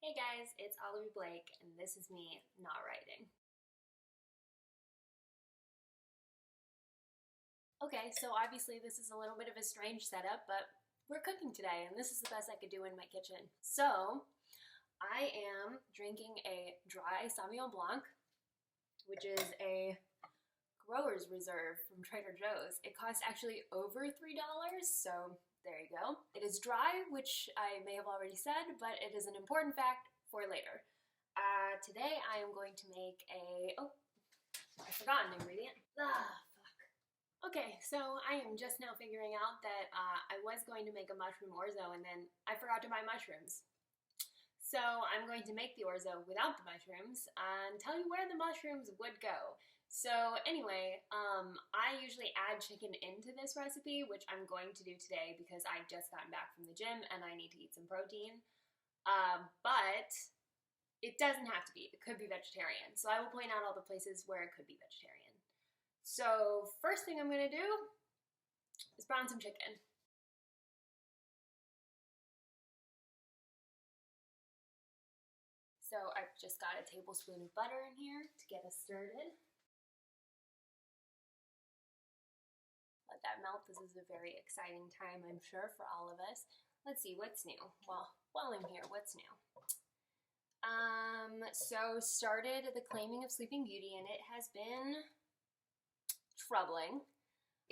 Hey guys, it's Olivie Blake, and this is me not writing. Okay, so obviously this is a little bit of a strange setup, but we're cooking today, and this is the best I could do in my kitchen. So, I am drinking a dry sauvignon blanc, which is a grower's reserve from Trader Joe's. It costs actually over $3, so there you go. It is dry, which I may have already said, but it is an important fact for later. Today I am going to make I forgot an ingredient. Fuck. Okay, so I am just now figuring out that I was going to make a mushroom orzo and then I forgot to buy mushrooms. So I'm going to make the orzo without the mushrooms and tell you where the mushrooms would go. So anyway, I usually add chicken into this recipe, which I'm going to do today because I've just gotten back from the gym and I need to eat some protein. But it doesn't have to be. It could be vegetarian. So I will point out all the places where it could be vegetarian. So first thing I'm going to do is brown some chicken. So I've just got a tablespoon of butter in here to get us started. Let that melt. This is a very exciting time, I'm sure, for all of us. Let's see, what's new? Well, while I'm here, what's new? So started the claiming of Sleeping Beauty, and it has been troubling.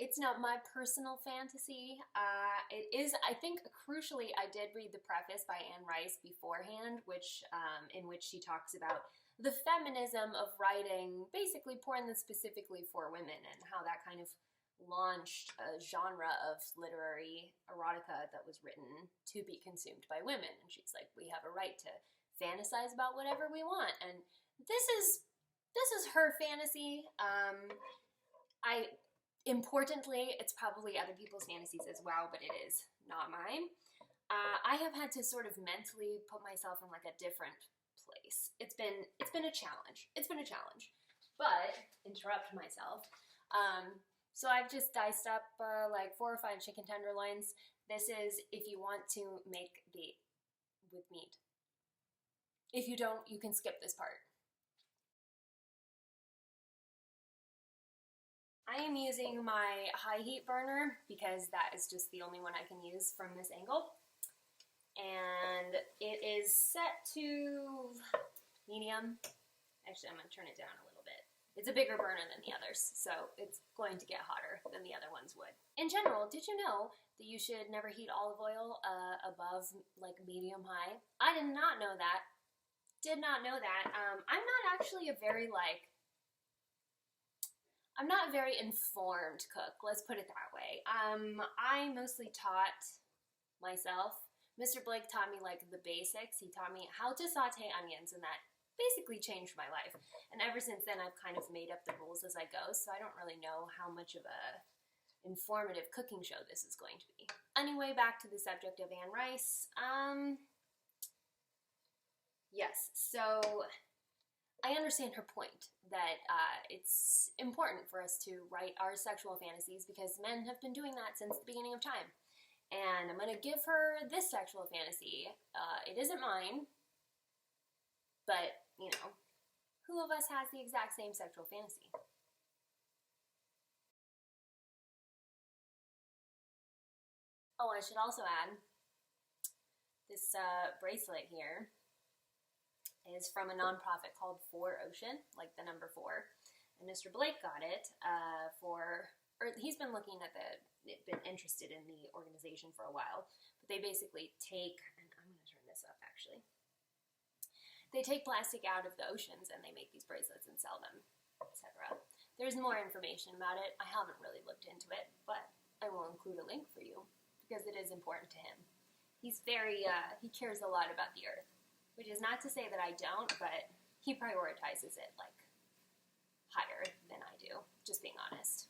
It's not my personal fantasy. It is, I think, crucially, I did read the preface by Anne Rice beforehand, in which she talks about the feminism of writing, basically porn that's specifically for women, and how that kind of launched a genre of literary erotica that was written to be consumed by women. And she's like, we have a right to fantasize about whatever we want. And this is her fantasy. Importantly, it's probably other people's fantasies as well, but it is not mine. I have had to sort of mentally put myself in like a different place. It's been a challenge. It's been a challenge. But, interrupt myself. So I've just diced up like 4 or 5 chicken tenderloins. This is if you want to make with meat. If you don't, you can skip this part. I am using my high heat burner because that is just the only one I can use from this angle. And it is set to medium. Actually, I'm going to turn it down a little bit. It's a bigger burner than the others, so it's going to get hotter than the other ones would. In general, did you know that you should never heat olive oil above like medium high? I did not know that. Did not know that. I'm not actually I'm not a very informed cook, let's put it that way. I mostly taught myself. Mr. Blake taught me like the basics. He taught me how to saute onions, and that basically changed my life. And ever since then, I've kind of made up the rules as I go, so I don't really know how much of a informative cooking show this is going to be. Anyway, back to the subject of Anne Rice. Yes, so I understand her point that it's important for us to write our sexual fantasies because men have been doing that since the beginning of time. And I'm going to give her this sexual fantasy. It isn't mine, but, you know, who of us has the exact same sexual fantasy? Oh, I should also add, this bracelet here is from a nonprofit called 4Ocean, like the number 4. And Mr. Blake got it he's been looking at been interested in the organization for a while. But they basically take, and I'm going to turn this up actually. They take plastic out of the oceans and they make these bracelets and sell them, etc. There's more information about it. I haven't really looked into it, but I will include a link for you because it is important to him. He's very, he cares a lot about the earth. Which is not to say that I don't, but he prioritizes it, like, higher than I do, just being honest.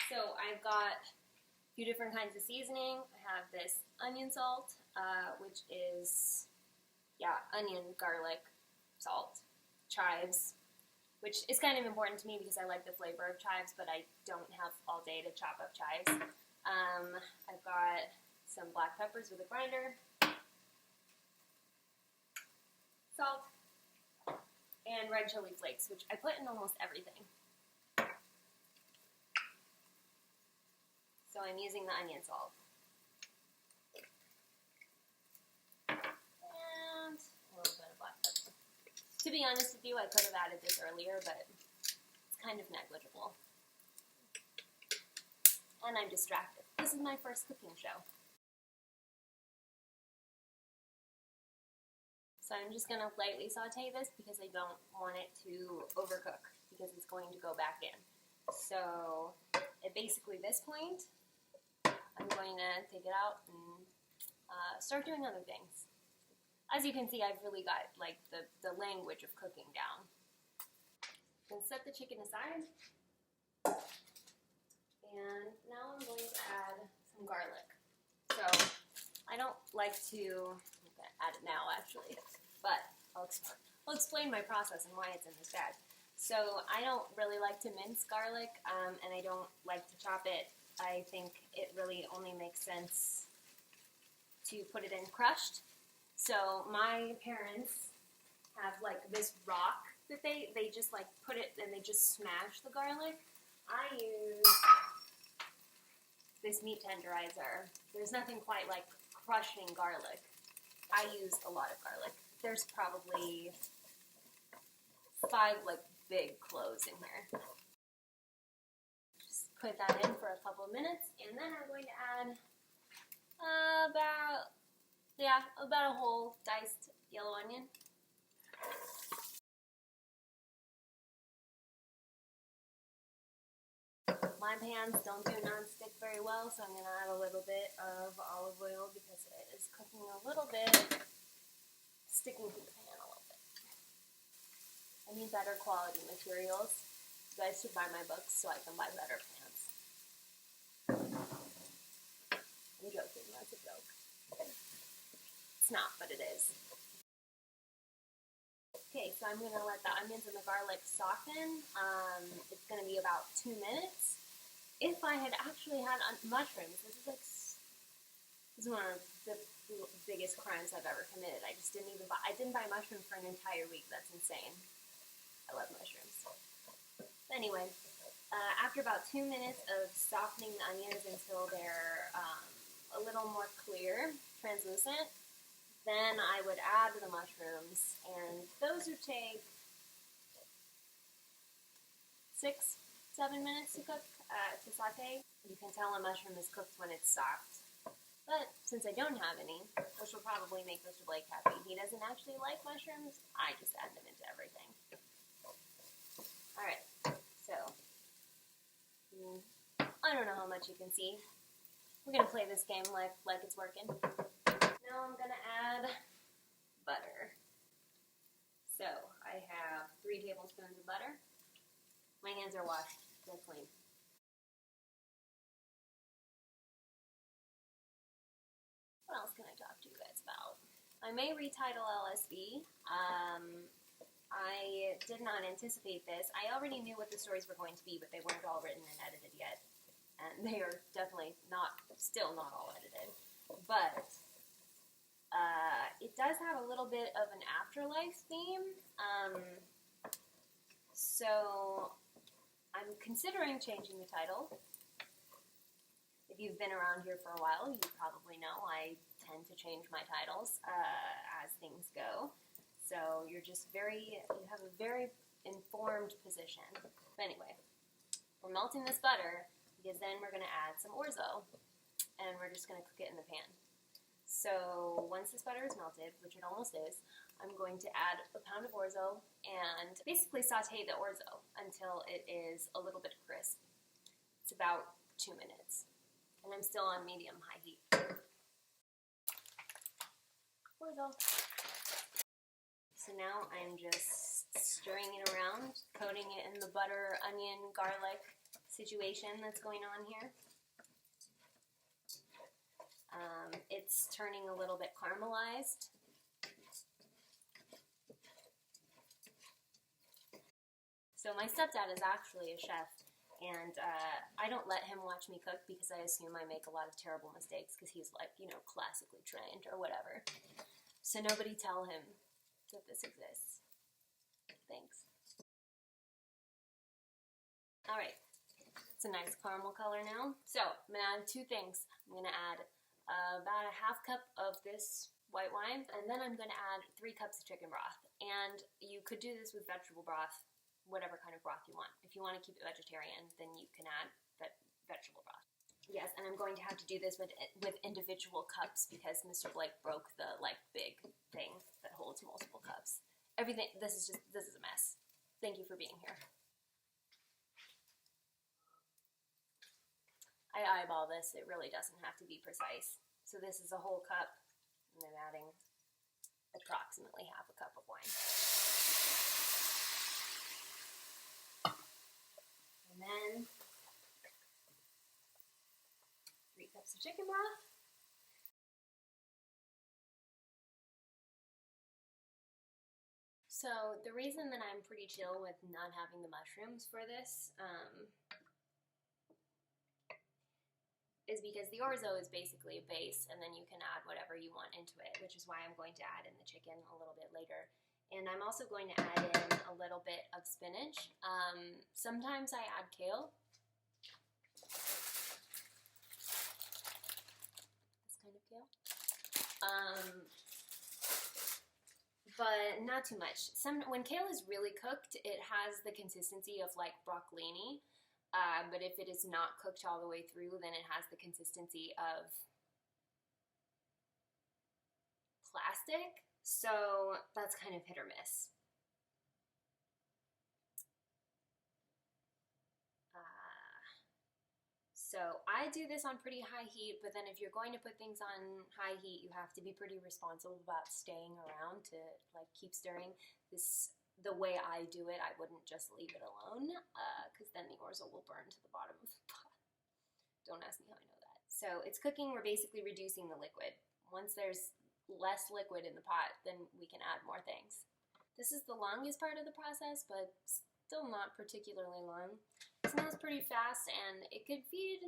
So I've got a few different kinds of seasoning. I have this onion salt, which is, onion, garlic, salt, chives, which is kind of important to me because I like the flavor of chives, but I don't have all day to chop up chives. I've got some black peppers with a grinder. salt, and red chili flakes, which I put in almost everything. So I'm using the onion salt. And a little bit of black pepper. To be honest with you, I could have added this earlier, but it's kind of negligible. And I'm distracted. This is my first cooking show. So I'm just going to lightly saute this because I don't want it to overcook because it's going to go back in. So at basically this point, I'm going to take it out and start doing other things. As you can see, I've really got like the language of cooking down. I'm going to set the chicken aside. And now I'm going to add some garlic. So I don't like to, I'm going to add it now actually, but I'll explain my process and why it's in this bag. So I don't really like to mince garlic, and I don't like to chop it. I think it really only makes sense to put it in crushed. So my parents have like this rock that they just like put it and they just smash the garlic. I use this meat tenderizer. There's nothing quite like crushing garlic. I use a lot of garlic. There's probably 5 like big cloves in here. Just put that in for a couple of minutes, and then I'm going to add about a whole diced yellow onion. My pans don't do non-stick very well, so I'm going to add a little bit of olive oil because it is cooking a little bit, sticking to the pan a little bit. I need better quality materials. You guys should buy my books so I can buy better pans. I'm joking, that's a joke. It's not, but it is. Okay, so I'm going to let the onions and the garlic soften. It's going to be about 2 minutes. If I had actually had mushrooms, this is one of the biggest crimes I've ever committed. I just didn't buy mushrooms for an entire week. That's insane. I love mushrooms. Anyway, after about 2 minutes of softening the onions until they're a little more clear, translucent, then I would add the mushrooms, and those would take 6-7 minutes to cook, to saute. You can tell a mushroom is cooked when it's soft. But since I don't have any, which will probably make Mr. Blake happy, he doesn't actually like mushrooms, I just add them into everything. Alright, so, I don't know how much you can see. We're going to play this game like it's working. Now I'm going to add butter. So, I have 3 tablespoons of butter. My hands are washed, they're clean. What else can I talk to you guys about? I may retitle LSB. I did not anticipate this. I already knew what the stories were going to be, but they weren't all written and edited yet. And they are definitely still not all edited. But it does have a little bit of an afterlife theme. So I'm considering changing the title. If you've been around here for a while, you probably know I tend to change my titles as things go. So you have a very informed position. But anyway, we're melting this butter because then we're going to add some ORZO, and we're just going to cook it in the pan. So once this butter is melted, which it almost is, I'm going to add a pound of ORZO and basically saute the ORZO until it is a little bit crisp. It's about 2 minutes. And I'm still on medium-high heat. ORZO. So now I'm just stirring it around, coating it in the butter, onion, garlic situation that's going on here. It's turning a little bit caramelized. So my stepdad is actually a chef, and I don't let him watch me cook because I assume I make a lot of terrible mistakes because he's like, classically trained or whatever. So nobody tell him that this exists. Thanks. Alright, it's a nice caramel color now. So, I'm going to add two things. I'm going to add about a half cup of this white wine, and then I'm going to add 3 cups of chicken broth. And you could do this with vegetable broth, whatever kind of broth you want. If you want to keep it vegetarian, then you can add vegetable broth. Yes, and I'm going to have to do this with individual cups because Mr. Blake broke the big thing that holds multiple cups. Everything, this is a mess. Thank you for being here. I eyeball this, it really doesn't have to be precise. So this is a whole cup, and I'm adding approximately half a cup of wine. And then 3 cups of chicken broth. So the reason that I'm pretty chill with not having the mushrooms for this is because the orzo is basically a base, and then you can add whatever you want into it, which is why I'm going to add in the chicken a little bit later. And I'm also going to add in a little bit of spinach. Sometimes I add kale. This kind of kale. But not too much. When kale is really cooked, it has the consistency of like broccolini. But if it is not cooked all the way through, then it has the consistency of plastic. So that's kind of hit or miss. So I do this on pretty high heat, but then if you're going to put things on high heat, you have to be pretty responsible about staying around to like keep stirring. The way I do it, I wouldn't just leave it alone, because then the orzo will burn to the bottom of the pot. Don't ask me how I know that. So it's cooking, we're basically reducing the liquid. Once there's less liquid in the pot, then we can add more things. This is the longest part of the process, but still not particularly long. It smells pretty fast, and it could feed,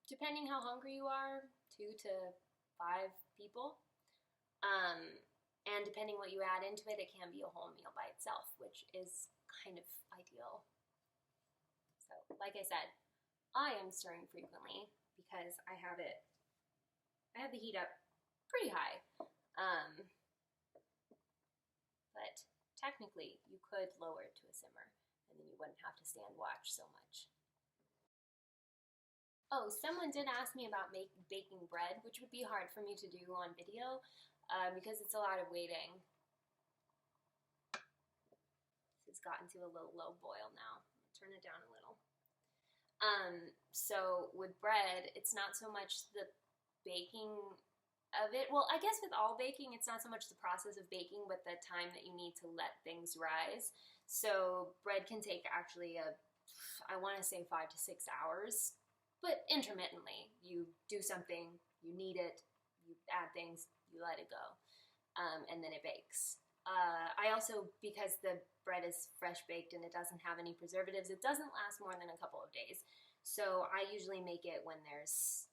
depending how hungry you are, 2 to 5 people. And depending what you add into it, it can be a whole meal by itself, which is kind of ideal. So, like I said, I am stirring frequently because I have the heat up pretty high. But technically, you could lower it to a simmer, and then you wouldn't have to stand watch so much. Oh, someone did ask me about baking bread, which would be hard for me to do on video, because it's a lot of waiting. This has gotten to a little low boil now. Turn it down a little. So with bread, it's not so much the baking of it. Well, I guess with all baking, it's not so much the process of baking, but the time that you need to let things rise. So bread can take actually I want to say 5 to 6 hours, but intermittently. You do something, you knead it, you add things, you let it go, and then it bakes. I also, because the bread is fresh baked and it doesn't have any preservatives, it doesn't last more than a couple of days. So I usually make it when there's,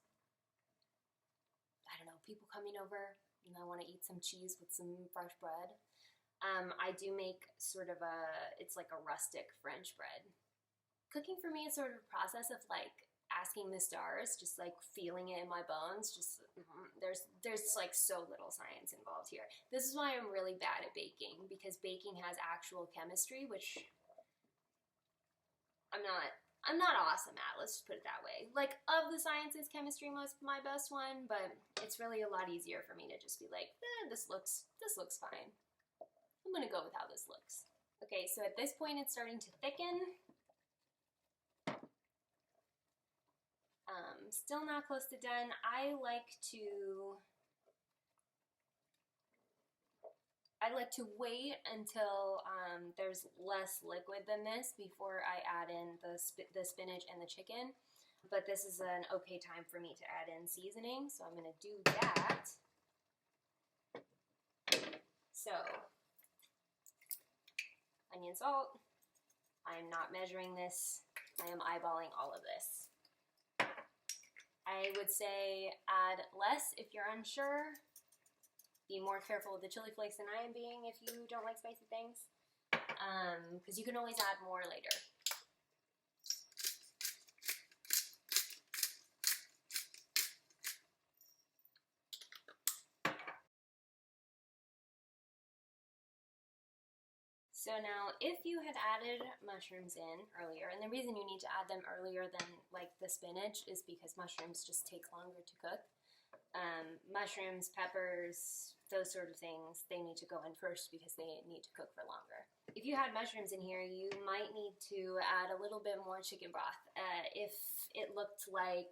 I don't know, people coming over and I want to eat some cheese with some fresh bread. I do make sort of it's like a rustic French bread. Cooking for me is sort of a process of like asking the stars, just like feeling it in my bones. Just there's like so little science involved here. This is why I'm really bad at baking, because baking has actual chemistry, which I'm not awesome at. Let's just put it that way. Like, of the sciences, chemistry was my best one, but it's really a lot easier for me to just be like, this looks fine. I'm gonna go with how this looks. Okay, so at this point it's starting to thicken. Still not close to done. I like to wait until there's less liquid than this before I add in the spinach and the chicken. But this is an okay time for me to add in seasoning, so I'm going to do that. So, onion, salt. I am not measuring this. I am eyeballing all of this. I would say add less if you're unsure, be more careful with the chili flakes than I am being if you don't like spicy things, because you can always add more later. So now, if you had added mushrooms in earlier, and the reason you need to add them earlier than like the spinach is because mushrooms just take longer to cook. Mushrooms, peppers, those sort of things, they need to go in first because they need to cook for longer. If you had mushrooms in here, you might need to add a little bit more chicken broth. If it looked like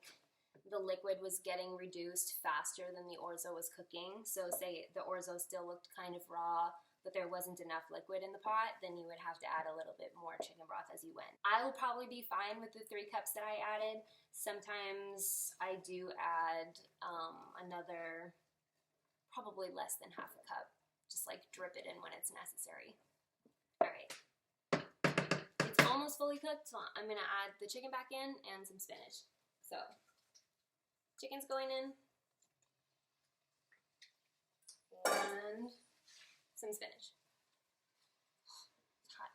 the liquid was getting reduced faster than the orzo was cooking, so say the orzo still looked kind of raw, but there wasn't enough liquid in the pot, then you would have to add a little bit more chicken broth as you went. I will probably be fine with the 3 cups that I added. Sometimes I do add another, probably less than half a cup, just like drip it in when it's necessary. All right, it's almost fully cooked, so I'm gonna add the chicken back in and some spinach. So, chicken's going in, and some spinach. It's hot.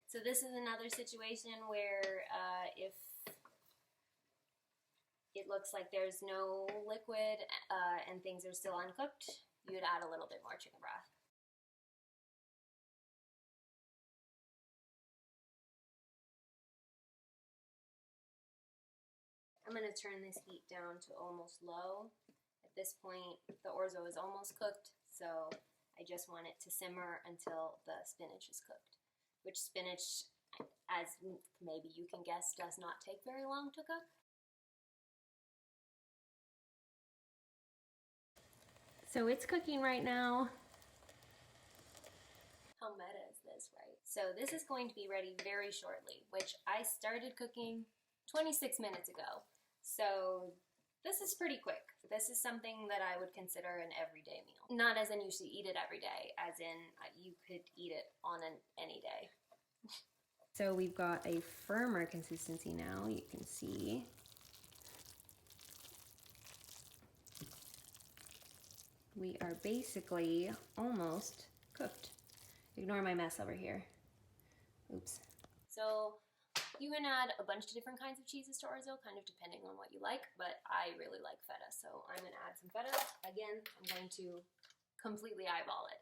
So this is another situation where if it looks like there's no liquid and things are still uncooked, you would add a little bit more chicken broth. I'm going to turn this heat down to almost low. At this point, the orzo is almost cooked, so I just want it to simmer until the spinach is cooked. Which spinach, as maybe you can guess, does not take very long to cook. So it's cooking right now. How meta is this, right? So this is going to be ready very shortly, which I started cooking 26 minutes ago. So this is pretty quick. This is something that I would consider an everyday meal. Not as in you should eat it every day, as in you could eat it on any day. So we've got a firmer consistency now, you can see. We are basically almost cooked. Ignore my mess over here. Oops. So you can add a bunch of different kinds of cheeses to orzo, kind of depending on what you like, but I really like feta, so I'm going to add some feta. Again, I'm going to completely eyeball it.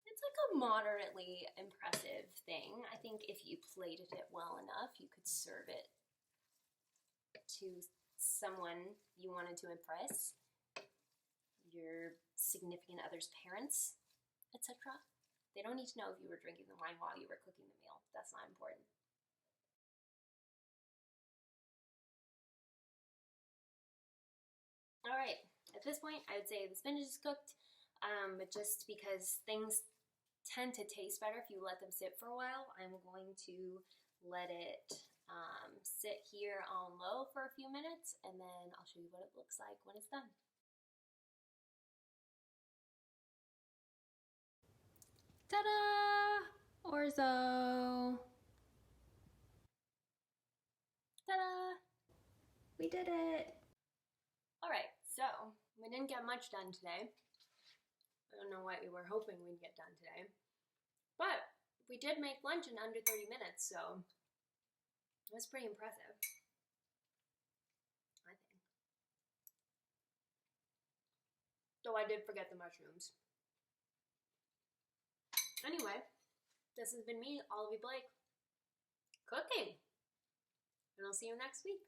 It's like a moderately impressive thing. I think if you plated it well enough, you could serve it to someone you wanted to impress. Your significant other's parents, etc. They don't need to know if you were drinking the wine while you were cooking the meal. That's not important. All right, at this point, I would say the spinach is cooked, but just because things tend to taste better if you let them sit for a while, I'm going to let it sit here on low for a few minutes, and then I'll show you what it looks like when it's done. Ta-da! Orzo! Ta-da! We did it! Alright, so we didn't get much done today. I don't know what we were hoping we'd get done today. But we did make lunch in under 30 minutes, so it was pretty impressive, I think. Though I did forget the mushrooms. Anyway, this has been me, Olivie Blake, cooking. And I'll see you next week.